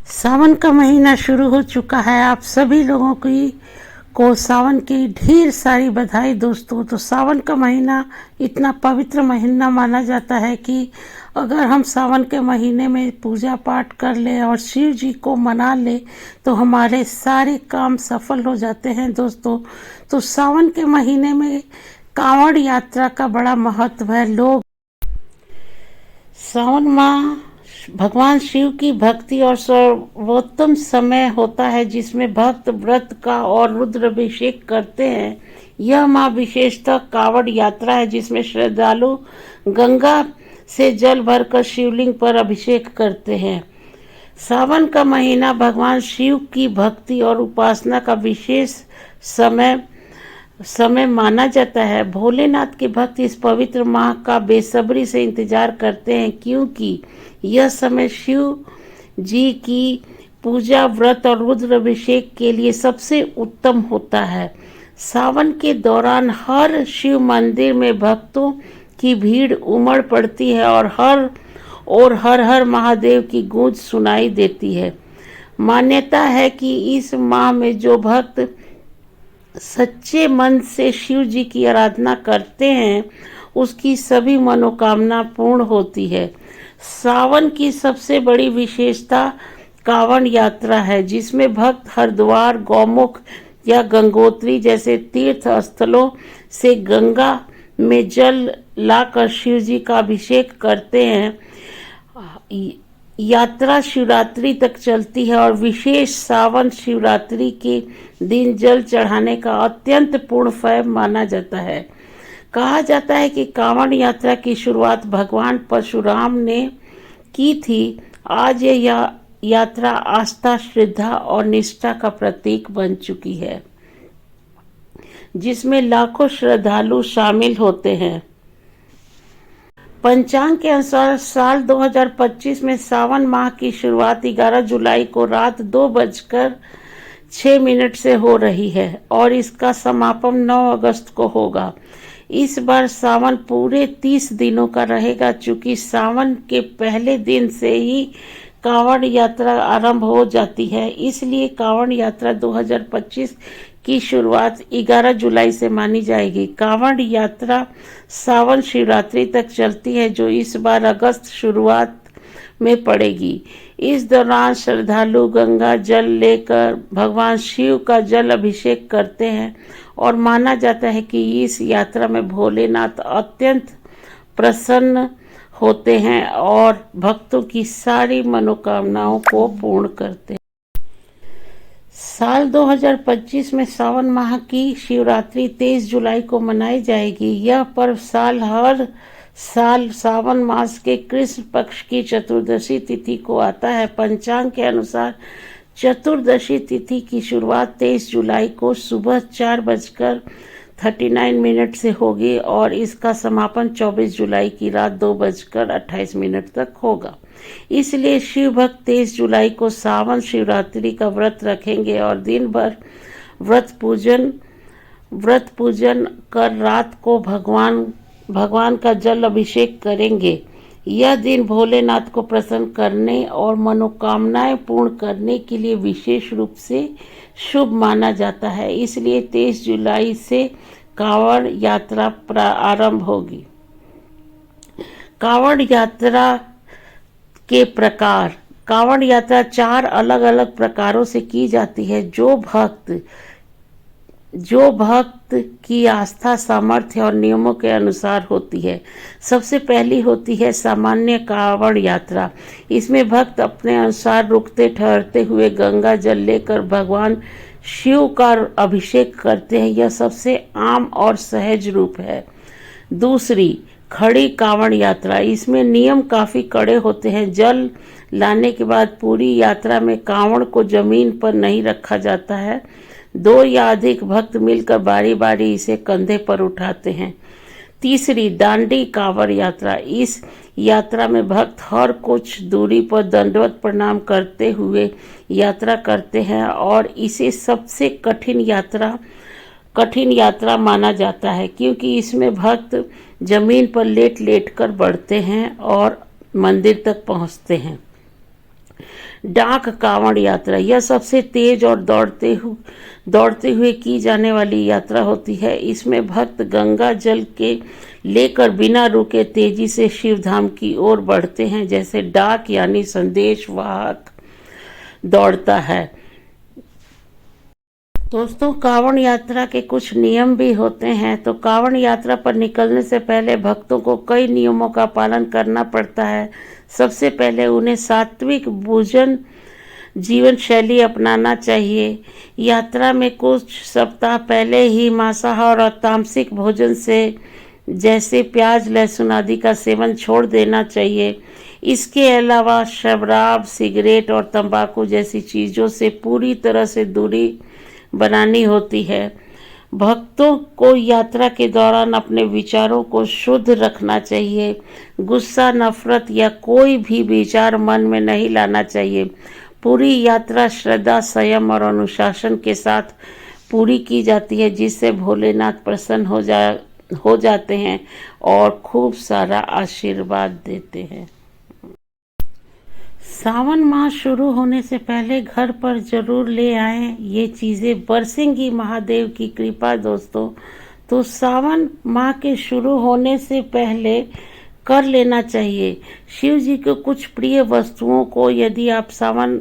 सावन का महीना शुरू हो चुका है। आप सभी लोगों को सावन की ढेर सारी बधाई दोस्तों। तो सावन का महीना इतना पवित्र महीना माना जाता है कि अगर हम सावन के महीने में पूजा पाठ कर ले और शिव जी को मना ले तो हमारे सारे काम सफल हो जाते हैं दोस्तों। तो सावन के महीने में कांवड़ यात्रा का बड़ा महत्व है। लोग सावन माह भगवान शिव की भक्ति और सर्वोत्तम समय होता है जिसमें भक्त व्रत का और रुद्राभिषेक करते हैं। यह माह विशेषतः कांवड़ यात्रा है जिसमें श्रद्धालु गंगा से जल भरकर शिवलिंग पर अभिषेक करते हैं। सावन का महीना भगवान शिव की भक्ति और उपासना का विशेष समय माना जाता है। भोलेनाथ के भक्त इस पवित्र माह का बेसब्री से इंतजार करते हैं क्योंकि यह समय शिव जी की पूजा व्रत और रुद्राभिषेक के लिए सबसे उत्तम होता है। सावन के दौरान हर शिव मंदिर में भक्तों की भीड़ उमड़ पड़ती है और हर हर महादेव की गूंज सुनाई देती है। मान्यता है कि इस माह में जो भक्त सच्चे मन से शिव जी की आराधना करते हैं उसकी सभी मनोकामना पूर्ण होती है। सावन की सबसे बड़ी विशेषता कांवड़ यात्रा है जिसमें भक्त हरिद्वार, गौमुख या गंगोत्री जैसे तीर्थ स्थलों से गंगा में जल लाकर शिव जी का अभिषेक करते हैं। यात्रा शिवरात्रि तक चलती है और विशेष सावन शिवरात्रि के दिन जल चढ़ाने का अत्यंत पुण्य फल माना जाता है। कहा जाता है कि कांवड़ यात्रा की शुरुआत भगवान परशुराम ने की थी। आज यह यात्रा आस्था, श्रद्धा और निष्ठा का प्रतीक बन चुकी है जिसमें लाखों श्रद्धालु शामिल होते हैं। पंचांग के अनुसार साल 2025 में सावन माह की शुरुआत 11 जुलाई को रात 2:06 से हो रही है और इसका समापन 9 अगस्त को होगा। इस बार सावन पूरे 30 दिनों का रहेगा। चूंकि सावन के पहले दिन से ही कांवड़ यात्रा आरंभ हो जाती है, इसलिए कांवड़ यात्रा 2025 की शुरुआत 11 जुलाई से मानी जाएगी। कांवड़ यात्रा सावन शिवरात्रि तक चलती है जो इस बार अगस्त शुरुआत में पड़ेगी। इस दौरान श्रद्धालु गंगा जल लेकर भगवान शिव का जल अभिषेक करते हैं और माना जाता है कि इस यात्रा में भोलेनाथ अत्यंत प्रसन्न होते हैं और भक्तों की सारी मनोकामनाओं को पूर्ण करते हैं। साल 2025 में सावन माह की शिवरात्रि 23 जुलाई को मनाई जाएगी। यह पर्व हर साल सावन मास के कृष्ण पक्ष की चतुर्दशी तिथि को आता है। पंचांग के अनुसार चतुर्दशी तिथि की शुरुआत 23 जुलाई को सुबह 4:39 से होगी और इसका समापन 24 जुलाई की रात 2:28 तक होगा। इसलिए शिव भक्त 23 जुलाई को सावन शिवरात्रि का व्रत रखेंगे और दिन भर व्रत पूजन कर रात को भगवान का जल अभिषेक करेंगे। यह दिन भोलेनाथ को प्रसन्न करने और मनोकामनाएं पूर्ण करने के लिए विशेष रूप से शुभ माना जाता है। इसलिए 23 जुलाई से कांवड़ यात्रा आरंभ होगी। कांवड़ यात्रा के प्रकार। कांवड़ यात्रा 4 अलग अलग प्रकारों से की जाती है जो भक्त की आस्था, सामर्थ्य और नियमों के अनुसार होती है। सबसे पहली होती है सामान्य कांवड़ यात्रा। इसमें भक्त अपने अनुसार रुकते ठहरते हुए गंगा जल लेकर भगवान शिव का अभिषेक करते हैं। यह सबसे आम और सहज रूप है। दूसरी खड़ी कांवड़ यात्रा। इसमें नियम काफी कड़े होते हैं। जल लाने के बाद पूरी यात्रा में कांवड़ को जमीन पर नहीं रखा जाता है। 2 या अधिक भक्त मिलकर बारी बारी इसे कंधे पर उठाते हैं। तीसरी दांडी कांवड़ यात्रा। इस यात्रा में भक्त हर कुछ दूरी पर दंडवत प्रणाम करते हुए यात्रा करते हैं और इसे सबसे कठिन यात्रा माना जाता है क्योंकि इसमें भक्त जमीन पर लेट कर बढ़ते हैं और मंदिर तक पहुंचते हैं। डाक कांवड़ यात्रा, यह सबसे तेज और दौड़ते हुए की जाने वाली यात्रा होती है। इसमें भक्त गंगा जल के लेकर बिना रुके तेजी से शिवधाम की ओर बढ़ते हैं, जैसे डाक यानी संदेश वाहक दौड़ता है। दोस्तों, कांवड़ यात्रा के कुछ नियम भी होते हैं। तो कांवड़ यात्रा पर निकलने से पहले भक्तों को कई नियमों का पालन करना पड़ता है। सबसे पहले उन्हें सात्विक भोजन जीवन शैली अपनाना चाहिए। यात्रा में कुछ सप्ताह पहले ही मांसाहार और तामसिक भोजन से जैसे प्याज लहसुन आदि का सेवन छोड़ देना चाहिए। इसके अलावा शराब सिगरेट और तंबाकू जैसी चीज़ों से पूरी तरह से दूरी बनानी होती है। भक्तों को यात्रा के दौरान अपने विचारों को शुद्ध रखना चाहिए। गुस्सा नफरत या कोई भी विचार मन में नहीं लाना चाहिए। पूरी यात्रा श्रद्धा संयम और अनुशासन के साथ पूरी की जाती है, जिससे भोलेनाथ प्रसन्न हो जाते हैं और खूब सारा आशीर्वाद देते हैं। सावन माह शुरू होने से पहले घर पर जरूर ले आएं, ये चीज़ें बरसेंगी महादेव की कृपा। दोस्तों, तो सावन माह के शुरू होने से पहले कर लेना चाहिए। शिव जी को कुछ प्रिय वस्तुओं को यदि आप सावन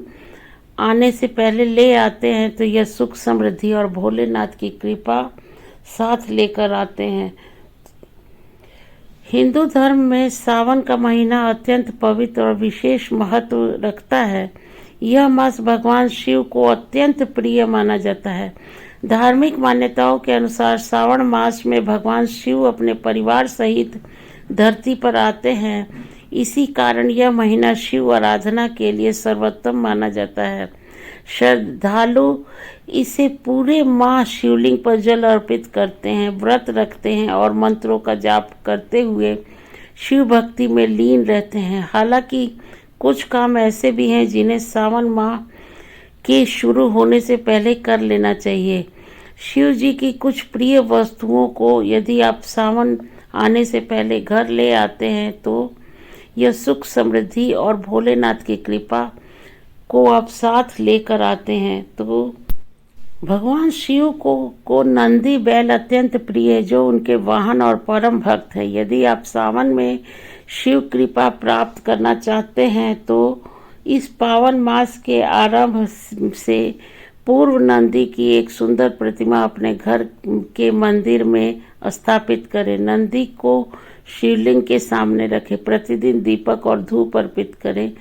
आने से पहले ले आते हैं तो यह सुख समृद्धि और भोलेनाथ की कृपा साथ लेकर आते हैं। हिंदू धर्म में सावन का महीना अत्यंत पवित्र और विशेष महत्व रखता है। यह मास भगवान शिव को अत्यंत प्रिय माना जाता है। धार्मिक मान्यताओं के अनुसार सावन मास में भगवान शिव अपने परिवार सहित धरती पर आते हैं। इसी कारण यह महीना शिव आराधना के लिए सर्वोत्तम माना जाता है। श्रद्धालु इसे पूरे माह शिवलिंग पर जल अर्पित करते हैं, व्रत रखते हैं और मंत्रों का जाप करते हुए शिव भक्ति में लीन रहते हैं। हालांकि कुछ काम ऐसे भी हैं जिन्हें सावन माह के शुरू होने से पहले कर लेना चाहिए। शिव जी की कुछ प्रिय वस्तुओं को यदि आप सावन आने से पहले घर ले आते हैं तो यह सुख समृद्धि और भोलेनाथ की कृपा को आप साथ लेकर आते हैं। तो भगवान शिव को नंदी बैल अत्यंत प्रिय है, जो उनके वाहन और परम भक्त है। यदि आप सावन में शिव कृपा प्राप्त करना चाहते हैं तो इस पावन मास के आरंभ से पूर्व नंदी की एक सुंदर प्रतिमा अपने घर के मंदिर में स्थापित करें। नंदी को शिवलिंग के सामने रखें। प्रतिदिन दीपक और धूप अर्पित करें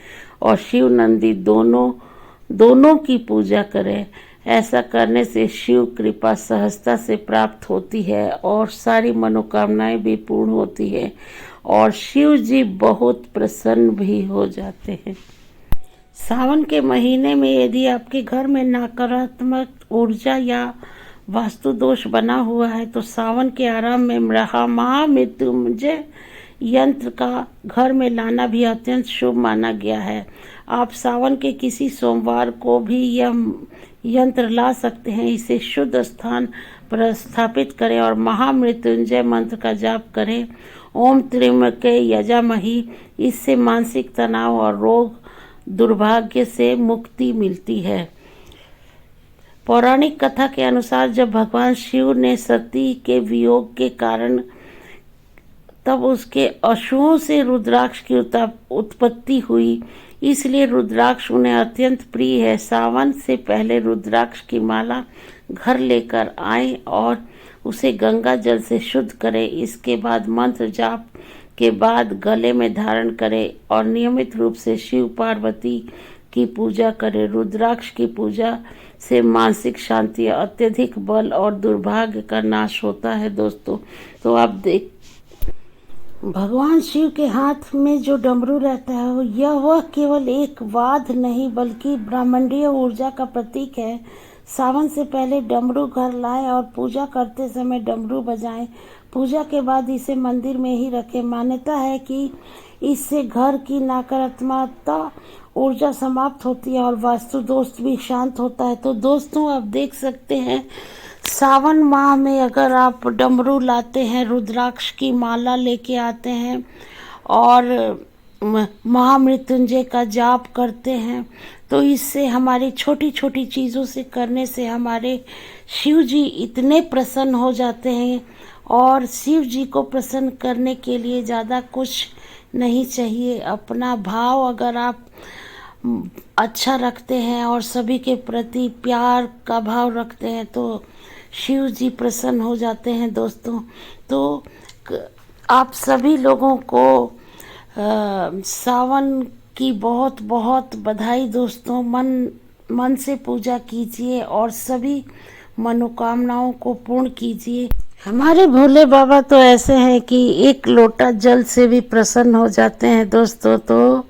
और शिव नंदी दोनों की पूजा करें। ऐसा करने से शिव कृपा सहजता से प्राप्त होती है और सारी मनोकामनाएं भी पूर्ण होती है और शिव जी बहुत प्रसन्न भी हो जाते हैं। सावन के महीने में यदि आपके घर में नकारात्मक ऊर्जा या वास्तु दोष बना हुआ है तो सावन के आरंभ में महामृत्युंजय यंत्र का घर में लाना भी अत्यंत शुभ माना गया है। आप सावन के किसी सोमवार को भी यह यंत्र ला सकते हैं। इसे शुद्ध स्थान पर स्थापित करें और महामृत्युंजय मंत्र का जाप करें। ओम त्र्यंबके यजामहि। इससे मानसिक तनाव और रोग दुर्भाग्य से मुक्ति मिलती है। पौराणिक कथा के अनुसार जब भगवान शिव ने सती के वियोग के कारण तब उसके अश्वों से रुद्राक्ष की उत्पत्ति हुई, इसलिए रुद्राक्ष उन्हें अत्यंत प्रिय है। सावन से पहले रुद्राक्ष की माला घर लेकर आएं और उसे गंगा जल से शुद्ध करें। इसके बाद मंत्र जाप के बाद गले में धारण करें और नियमित रूप से शिव पार्वती की पूजा करें। रुद्राक्ष की पूजा से मानसिक शांति, अत्यधिक बल और दुर्भाग्य का नाश होता है। दोस्तों, तो आप देख भगवान शिव के हाथ में जो डमरू रहता है यह वह केवल एक वाद्य नहीं बल्कि ब्रह्मांडीय ऊर्जा का प्रतीक है। सावन से पहले डमरू घर लाएं और पूजा करते समय डमरू बजाएं। पूजा के बाद इसे मंदिर में ही रखें। मान्यता है कि इससे घर की नकारात्मकता ऊर्जा समाप्त होती है और वास्तु दोष भी शांत होता है। तो दोस्तों, आप देख सकते हैं सावन माह में अगर आप डमरू लाते हैं, रुद्राक्ष की माला लेके आते हैं और महामृत्युंजय का जाप करते हैं तो इससे हमारी छोटी छोटी चीज़ों से करने से हमारे शिव जी इतने प्रसन्न हो जाते हैं। और शिव जी को प्रसन्न करने के लिए ज़्यादा कुछ नहीं चाहिए। अपना भाव अगर आप अच्छा रखते हैं और सभी के प्रति प्यार का भाव रखते हैं तो शिव जी प्रसन्न हो जाते हैं दोस्तों। तो आप सभी लोगों को सावन की बहुत बहुत बधाई दोस्तों। मन से पूजा कीजिए और सभी मनोकामनाओं को पूर्ण कीजिए। हमारे भोले बाबा तो ऐसे हैं कि एक लोटा जल से भी प्रसन्न हो जाते हैं दोस्तों। तो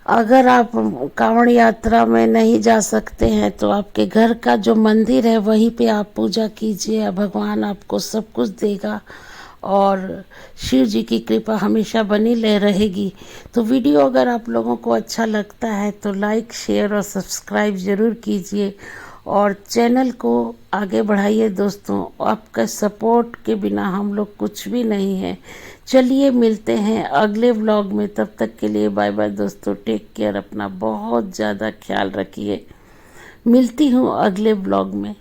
अगर आप कांवड़ यात्रा में नहीं जा सकते हैं तो आपके घर का जो मंदिर है वहीं पे आप पूजा कीजिए, भगवान आपको सब कुछ देगा और शिव जी की कृपा हमेशा बनी रहेगी। तो वीडियो अगर आप लोगों को अच्छा लगता है तो लाइक, शेयर और सब्सक्राइब ज़रूर कीजिए और चैनल को आगे बढ़ाइए दोस्तों। आपका सपोर्ट के बिना हम लोग कुछ भी नहीं है। चलिए मिलते हैं अगले व्लॉग में, तब तक के लिए बाय बाय दोस्तों। टेक केयर, अपना बहुत ज़्यादा ख्याल रखिए। मिलती हूँ अगले व्लॉग में।